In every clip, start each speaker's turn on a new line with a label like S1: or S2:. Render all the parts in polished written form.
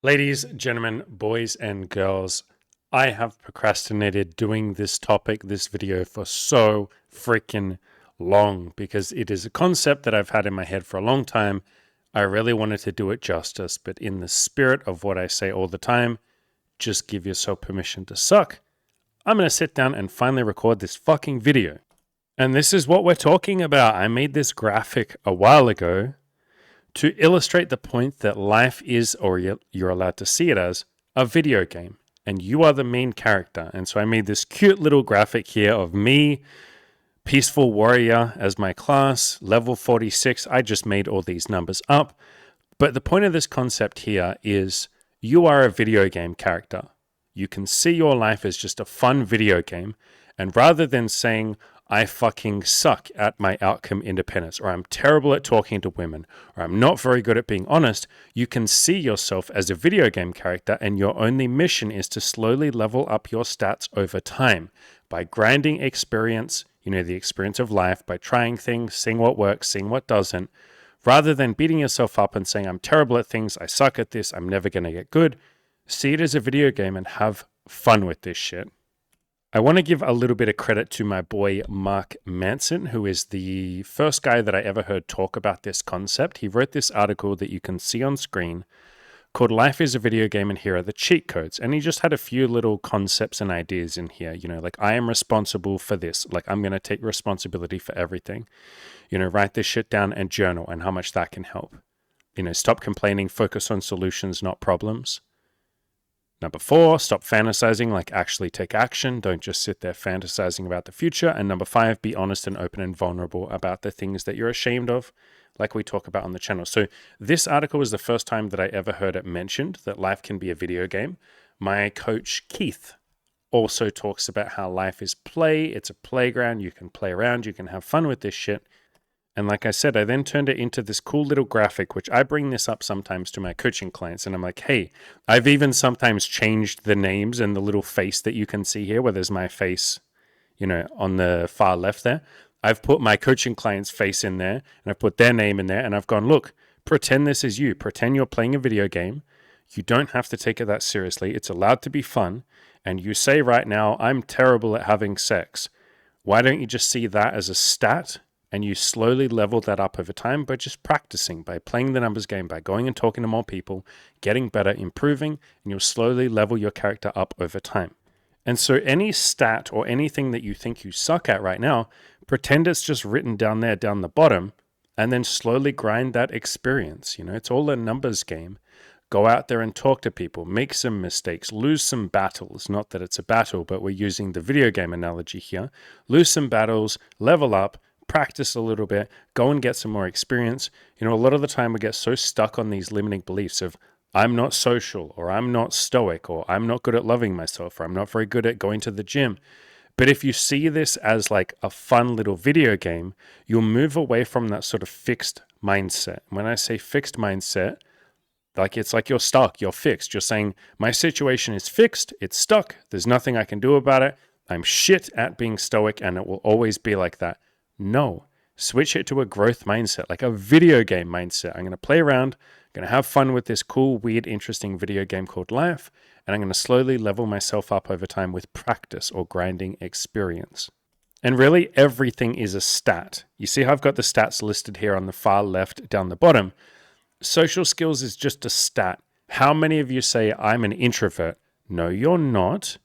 S1: Ladies, gentlemen, boys and girls, I have procrastinated doing this topic, this video for so freaking long because it is a concept that I've had in my head for a long time. I really wanted to do it justice, but in the spirit of what I say all the time, just give yourself permission to suck. I'm going to sit down and finally record this fucking video. And this is what we're talking about. I made this graphic a while ago to illustrate the point that life is, or you're allowed to see it as, a video game, and you are the main character. And so I made this cute little graphic here of me, peaceful warrior as my class, level 46. I just made all these numbers up. But the point of this concept here is you are a video game character. You can see your life as just a fun video game. And rather than saying, I fucking suck at my outcome independence, or I'm terrible at talking to women, or I'm not very good at being honest, you can see yourself as a video game character, and your only mission is to slowly level up your stats over time by grinding experience, the experience of life, by trying things, seeing what works, seeing what doesn't, rather than beating yourself up and saying, I'm terrible at things, I suck at this, I'm never going to get good. See it as a video game and have fun with this shit. I want to give a little bit of credit to my boy Mark Manson, who is the first guy that I ever heard talk about this concept. He wrote this article that you can see on screen called Life is a Video Game and Here are the Cheat Codes. And he just had a few little concepts and ideas in here, like I am responsible for this, like I'm going to take responsibility for everything, write this shit down and journal and how much that can help. Stop complaining, focus on solutions, not problems. Number 4, stop fantasizing, like actually take action. Don't just sit there fantasizing about the future. And number 5, be honest and open and vulnerable about the things that you're ashamed of, like we talk about on the channel. So this article was the first time that I ever heard it mentioned, that life can be a video game. My coach, Keith, also talks about how life is play. It's a playground. You can play around. You can have fun with this shit. And like I said, I then turned it into this cool little graphic, which I bring this up sometimes to my coaching clients. And I'm like, hey, I've even sometimes changed the names and the little face that you can see here, where there's my face, on the far left there. I've put my coaching client's face in there and I've put their name in there. And I've gone, look, pretend this is you. Pretend you're playing a video game. You don't have to take it that seriously. It's allowed to be fun. And you say right now, I'm terrible at having sex. Why don't you just see that as a stat? And you slowly level that up over time by just practicing, by playing the numbers game, by going and talking to more people, getting better, improving, and you'll slowly level your character up over time. And so any stat or anything that you think you suck at right now, pretend it's just written down there, down the bottom, and then slowly grind that experience. It's all a numbers game. Go out there and talk to people, make some mistakes, lose some battles. Not that it's a battle, but we're using the video game analogy here. Lose some battles, level up, practice a little bit, go and get some more experience. A lot of the time we get so stuck on these limiting beliefs of I'm not social, or I'm not stoic, or I'm not good at loving myself, or I'm not very good at going to the gym. But if you see this as like a fun little video game, you'll move away from that sort of fixed mindset. When I say fixed mindset, it's like you're stuck, you're fixed. You're saying, my situation is fixed, it's stuck, there's nothing I can do about it, I'm shit at being stoic, and it will always be like that. No, switch it to a growth mindset, like a video game mindset. I'm going to play around, I'm going to have fun with this cool, weird, interesting video game called life, and I'm going to slowly level myself up over time with practice or grinding experience. And really, everything is a stat. You see how I've got the stats listed here on the far left down the bottom? Social skills is just a stat. How many of you say, I'm an introvert? No, you're not.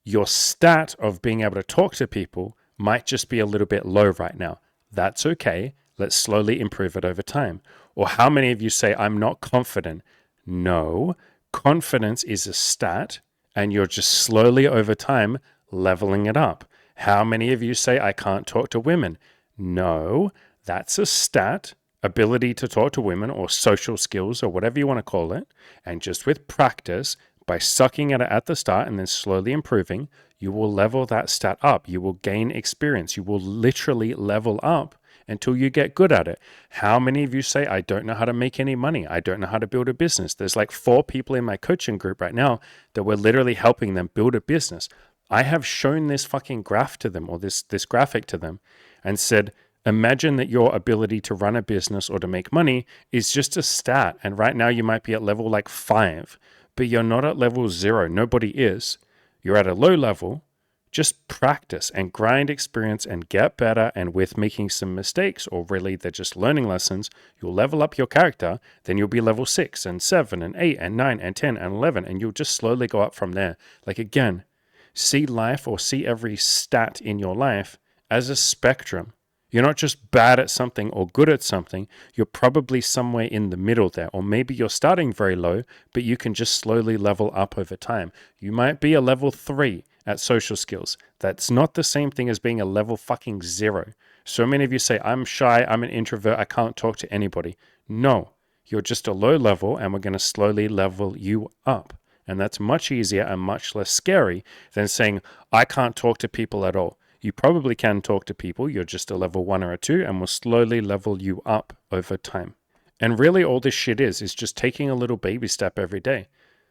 S1: Your stat of being able to talk to people might just be a little bit low right now. That's okay. Let's slowly improve it over time. Or how many of you say, I'm not confident? No, confidence is a stat, and you're just slowly over time leveling it up. How many of you say, I can't talk to women? No, that's a stat, ability to talk to women or social skills or whatever you want to call it. And just with practice, by sucking at it at the start and then slowly improving, you will level that stat up. You will gain experience. You will literally level up until you get good at it. How many of you say, I don't know how to make any money? I don't know how to build a business. There's like 4 people in my coaching group right now that we're literally helping them build a business. I have shown this fucking graph to them, or this graphic to them, and said, Imagine that your ability to run a business or to make money is just a stat. And right now you might be at level like 5, but you're not at level 0. Nobody is. You're at a low level. Just practice and grind experience and get better. And with making some mistakes, or really they're just learning lessons, you'll level up your character. Then you'll be level 6 and 7 and 8 and 9 and 10 and 11. And you'll just slowly go up from there. Like again, see life or see every stat in your life as a spectrum. You're not just bad at something or good at something. You're probably somewhere in the middle there. Or maybe you're starting very low, but you can just slowly level up over time. You might be a level 3 at social skills. That's not the same thing as being a level fucking 0. So many of you say, I'm shy, I'm an introvert, I can't talk to anybody. No, you're just a low level, and we're going to slowly level you up. And that's much easier and much less scary than saying, I can't talk to people at all. You probably can talk to people, you're just a level 1 or a 2, and we'll slowly level you up over time. And really all this shit is just taking a little baby step every day.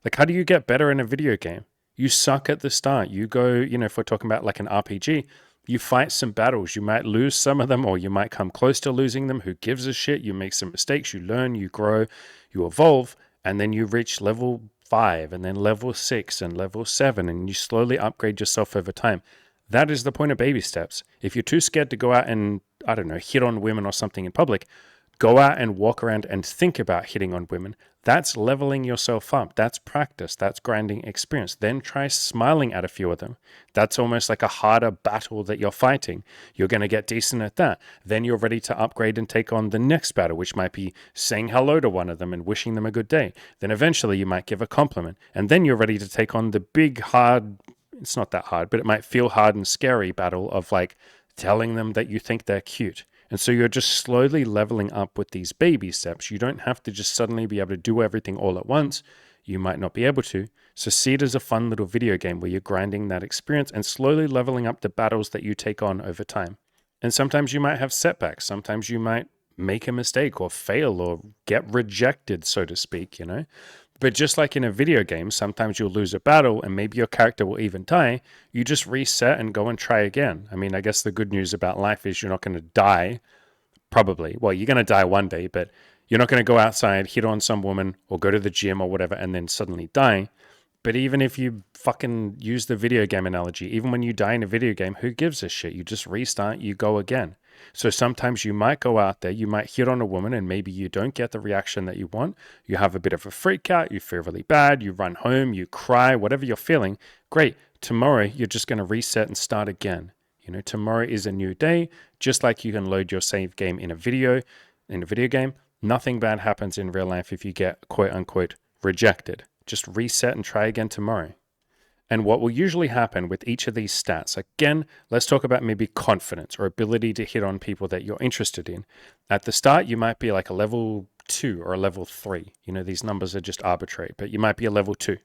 S1: Like, how do you get better in a video game? You suck at the start. You go, if we're talking about like an RPG, you fight some battles. You might lose some of them, or you might come close to losing them. Who gives a shit? You make some mistakes, you learn, you grow, you evolve, and then you reach level 5, and then level 6, and level 7, and you slowly upgrade yourself over time. That is the point of baby steps. If you're too scared to go out and, I don't know, hit on women or something in public, go out and walk around and think about hitting on women. That's leveling yourself up. That's practice. That's grinding experience. Then try smiling at a few of them. That's almost like a harder battle that you're fighting. You're going to get decent at that. Then you're ready to upgrade and take on the next battle, which might be saying hello to one of them and wishing them a good day. Then eventually you might give a compliment. And then you're ready to take on the big, hard, it's not that hard, but it might feel hard and scary battle of like telling them that you think they're cute. And so you're just slowly leveling up with these baby steps. You don't have to just suddenly be able to do everything all at once. You might not be able to. So see it as a fun little video game where you're grinding that experience and slowly leveling up the battles that you take on over time. And sometimes you might have setbacks. Sometimes you might make a mistake or fail or get rejected, so to speak, But just like in a video game, sometimes you'll lose a battle and maybe your character will even die. You just reset and go and try again. I mean, I guess the good news about life is you're not going to die, probably. Well, you're going to die one day, but you're not going to go outside, hit on some woman, or go to the gym or whatever, and then suddenly die. But even if you fucking use the video game analogy, even when you die in a video game, who gives a shit? You just restart, you go again. So sometimes you might go out there, you might hit on a woman, and maybe you don't get the reaction that you want. You have a bit of a freak out, you feel really bad, you run home, you cry, whatever you're feeling. Great. Tomorrow, you're just going to reset and start again. Tomorrow is a new day. Just like you can load your save game in a video game, nothing bad happens in real life if you get quote unquote rejected. Just reset and try again tomorrow. And what will usually happen with each of these stats, again, let's talk about maybe confidence or ability to hit on people that you're interested in. At the start, you might be like a level 2 or a level 3. These numbers are just arbitrary, but you might be a level 2.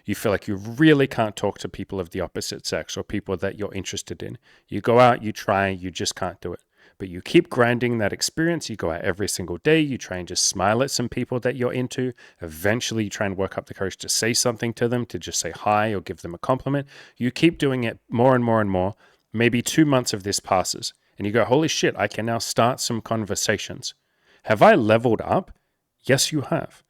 S1: You feel like you really can't talk to people of the opposite sex or people that you're interested in. You go out, you try, you just can't do it. But you keep grinding that experience. You go out every single day. You try and just smile at some people that you're into. Eventually, you try and work up the courage to say something to them, to just say hi or give them a compliment. You keep doing it more and more and more. Maybe 2 months of this passes. And you go, holy shit, I can now start some conversations. Have I leveled up? Yes, you have.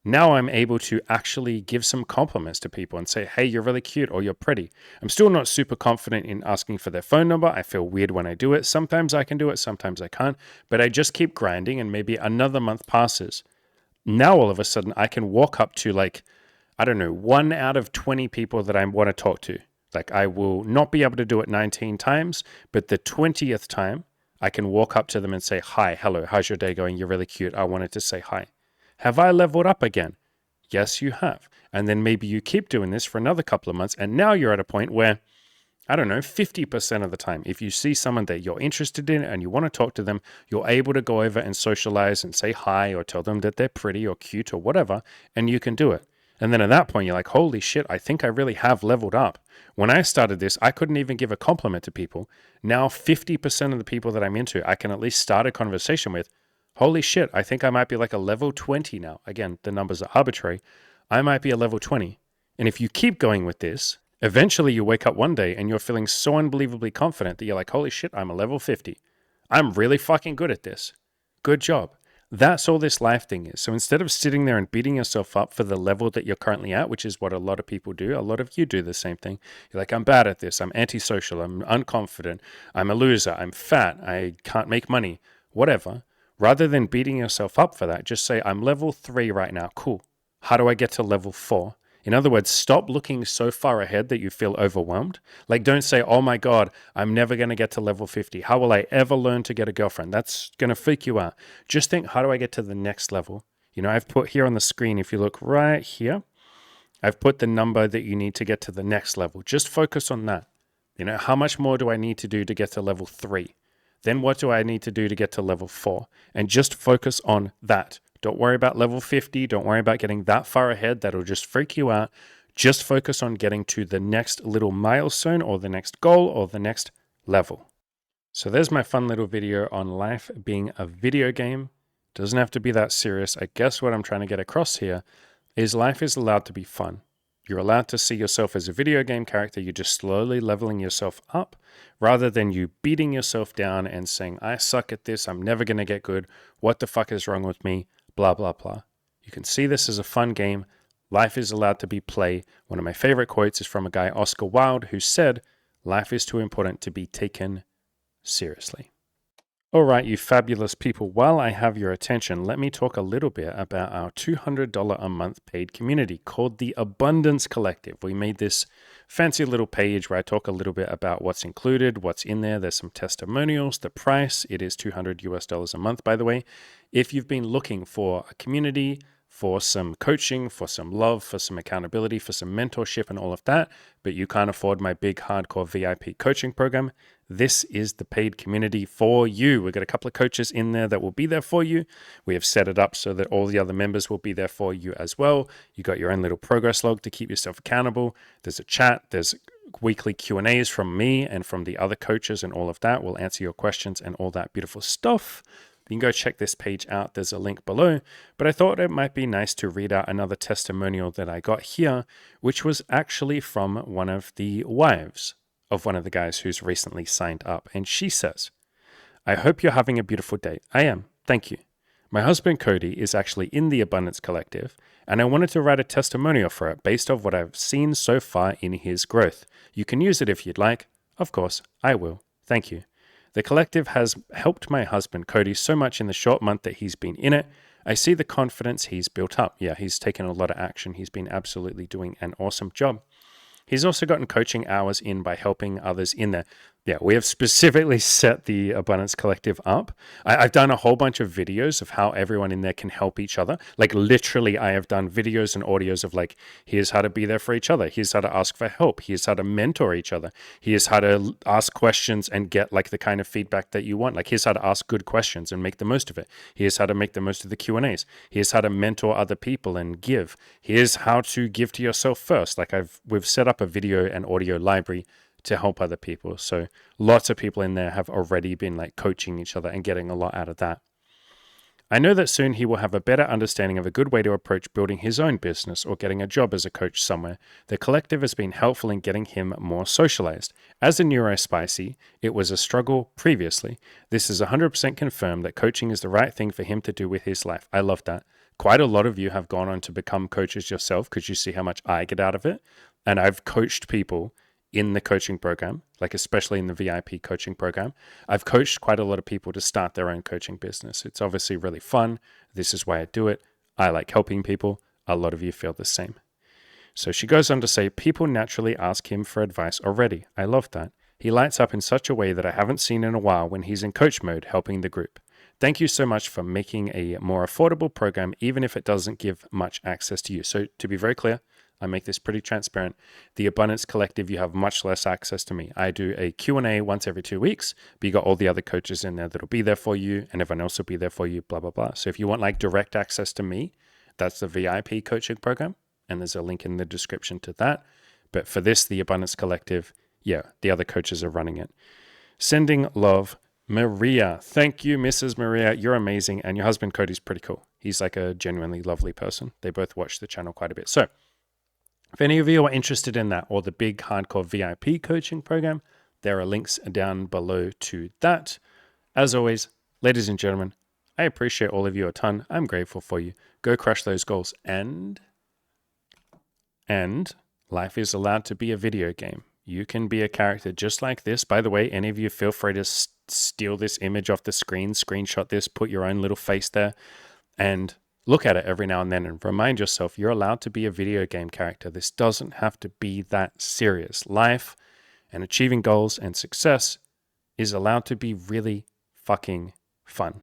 S1: Now I'm able to actually give some compliments to people and say, hey, you're really cute or you're pretty. I'm still not super confident in asking for their phone number. I feel weird when I do it. Sometimes I can do it, sometimes I can't. But I just keep grinding and maybe another month passes. Now all of a sudden I can walk up to 1 out of 20 people that I want to talk to. Like I will not be able to do it 19 times, but the 20th time I can walk up to them and say, hi, hello, how's your day going? You're really cute. I wanted to say hi. Have I leveled up again? Yes, you have. And then maybe you keep doing this for another couple of months. And now you're at a point where, 50% of the time, if you see someone that you're interested in and you want to talk to them, you're able to go over and socialize and say hi or tell them that they're pretty or cute or whatever, and you can do it. And then at that point, you're like, holy shit, I think I really have leveled up. When I started this, I couldn't even give a compliment to people. Now 50% of the people that I'm into, I can at least start a conversation with. Holy shit, I think I might be like a level 20 now. Again, the numbers are arbitrary. I might be a level 20. And if you keep going with this, eventually you wake up one day and you're feeling so unbelievably confident that you're like, holy shit, I'm a level 50. I'm really fucking good at this. Good job. That's all this life thing is. So instead of sitting there and beating yourself up for the level that you're currently at, which is what a lot of people do, a lot of you do the same thing. You're like, I'm bad at this. I'm antisocial. I'm unconfident. I'm a loser. I'm fat. I can't make money. Whatever. Rather than beating yourself up for that, just say, I'm level 3 right now. Cool. How do I get to level 4? In other words, stop looking so far ahead that you feel overwhelmed. Like, don't say, oh my God, I'm never going to get to level 50. How will I ever learn to get a girlfriend? That's going to freak you out. Just think, how do I get to the next level? You know, I've put here on the screen, if you look right here, I've put the number that you need to get to the next level. Just focus on that. You know, how much more do I need to do to get to level 3? Then what do I need to do to get to level 4? And just focus on that. Don't worry about level 50. Don't worry about getting that far ahead. That'll just freak you out. Just focus on getting to the next little milestone or the next goal or the next level. So there's my fun little video on life being a video game. Doesn't have to be that serious. I guess what I'm trying to get across here is life is allowed to be fun. You're allowed to see yourself as a video game character. You're just slowly leveling yourself up rather than you beating yourself down and saying, I suck at this. I'm never going to get good. What the fuck is wrong with me? Blah, blah, blah. You can see this as a fun game. Life is allowed to be play. One of my favorite quotes is from a guy, Oscar Wilde, who said, life is too important to be taken seriously. All right, you fabulous people, while I have your attention, let me talk a little bit about our $200 a month paid community called the Abundance Collective. We made this fancy little page where I talk a little bit about what's included, what's in there. There's some testimonials, the price. It is $200 a month, by the way. If you've been looking for a community, for some coaching, for some love, for some accountability, for some mentorship and all of that, but you can't afford my big hardcore VIP coaching program, this is the paid community for you. We've got a couple of coaches in there that will be there for you. We have set it up so that all the other members will be there for you as well. You got your own little progress log to keep yourself accountable. There's a chat. There's weekly Q&As from me and from the other coaches and all of that. We'll answer your questions and all that beautiful stuff. You can go check this page out. There's a link below. But I thought it might be nice to read out another testimonial that I got here, which was actually from one of the wives of one of the guys who's recently signed up. And she says, I hope you're having a beautiful day. I am. Thank you. My husband Cody is actually in the Abundance Collective, and I wanted to write a testimonial for it based off what I've seen so far in his growth. You can use it if you'd like. Of course, I will. Thank you. The collective has helped my husband Cody so much in the short month that he's been in it. I see the confidence he's built up. Yeah, he's taken a lot of action. He's been absolutely doing an awesome job. He's also gotten coaching hours in by helping others in there. Yeah, we have specifically set the Abundance Collective up. I've done a whole bunch of videos of how everyone in there can help each other. Like literally, I have done videos and audios of like, here's how to be there for each other. Here's how to ask for help. Here's how to mentor each other. Here's how to ask questions and get like the kind of feedback that you want. Like here's how to ask good questions and make the most of it. Here's how to make the most of the Q&As. Here's how to mentor other people and give. Here's how to give to yourself first. Like we've set up a video and audio library to help other people. So lots of people in there have already been like coaching each other and getting a lot out of that. I know that soon he will have a better understanding of a good way to approach building his own business or getting a job as a coach somewhere. The collective has been helpful in getting him more socialized. As a neurospicy, it was a struggle previously. This is 100% confirmed that coaching is the right thing for him to do with his life. I love that. Quite a lot of you have gone on to become coaches yourself because you see how much I get out of it. And I've coached people in the coaching program, like especially in the VIP coaching program. I've coached quite a lot of people to start their own coaching business. It's obviously really fun. This is why I do it. I like helping people. A lot of you feel the same. So she goes on to say, people naturally ask him for advice already. I love that. He lights up in such a way that I haven't seen in a while when he's in coach mode helping the group. Thank you so much for making a more affordable program, even if it doesn't give much access to you. So to be very clear, I make this pretty transparent. The Abundance Collective, you have much less access to me. I do a Q&A once every 2 weeks, but you got all the other coaches in there that'll be there for you, and everyone else will be there for you, blah, blah, blah. So if you want like direct access to me, that's the VIP coaching program, and there's a link in the description to that. But for this, the Abundance Collective, yeah, the other coaches are running it. Sending love, Maria. Thank you, Mrs. Maria. You're amazing, and your husband Cody's pretty cool. He's like a genuinely lovely person. They both watch the channel quite a bit. So if any of you are interested in that or the big hardcore VIP coaching program, there are links down below to that. As always, ladies and gentlemen, I appreciate all of you a ton. I'm grateful for you. Go crush those goals. And life is allowed to be a video game. You can be a character just like this. By the way, any of you feel free to steal this image off the screen, screenshot this, put your own little face there, and look at it every now and then and remind yourself you're allowed to be a video game character. This doesn't have to be that serious. Life and achieving goals and success is allowed to be really fucking fun.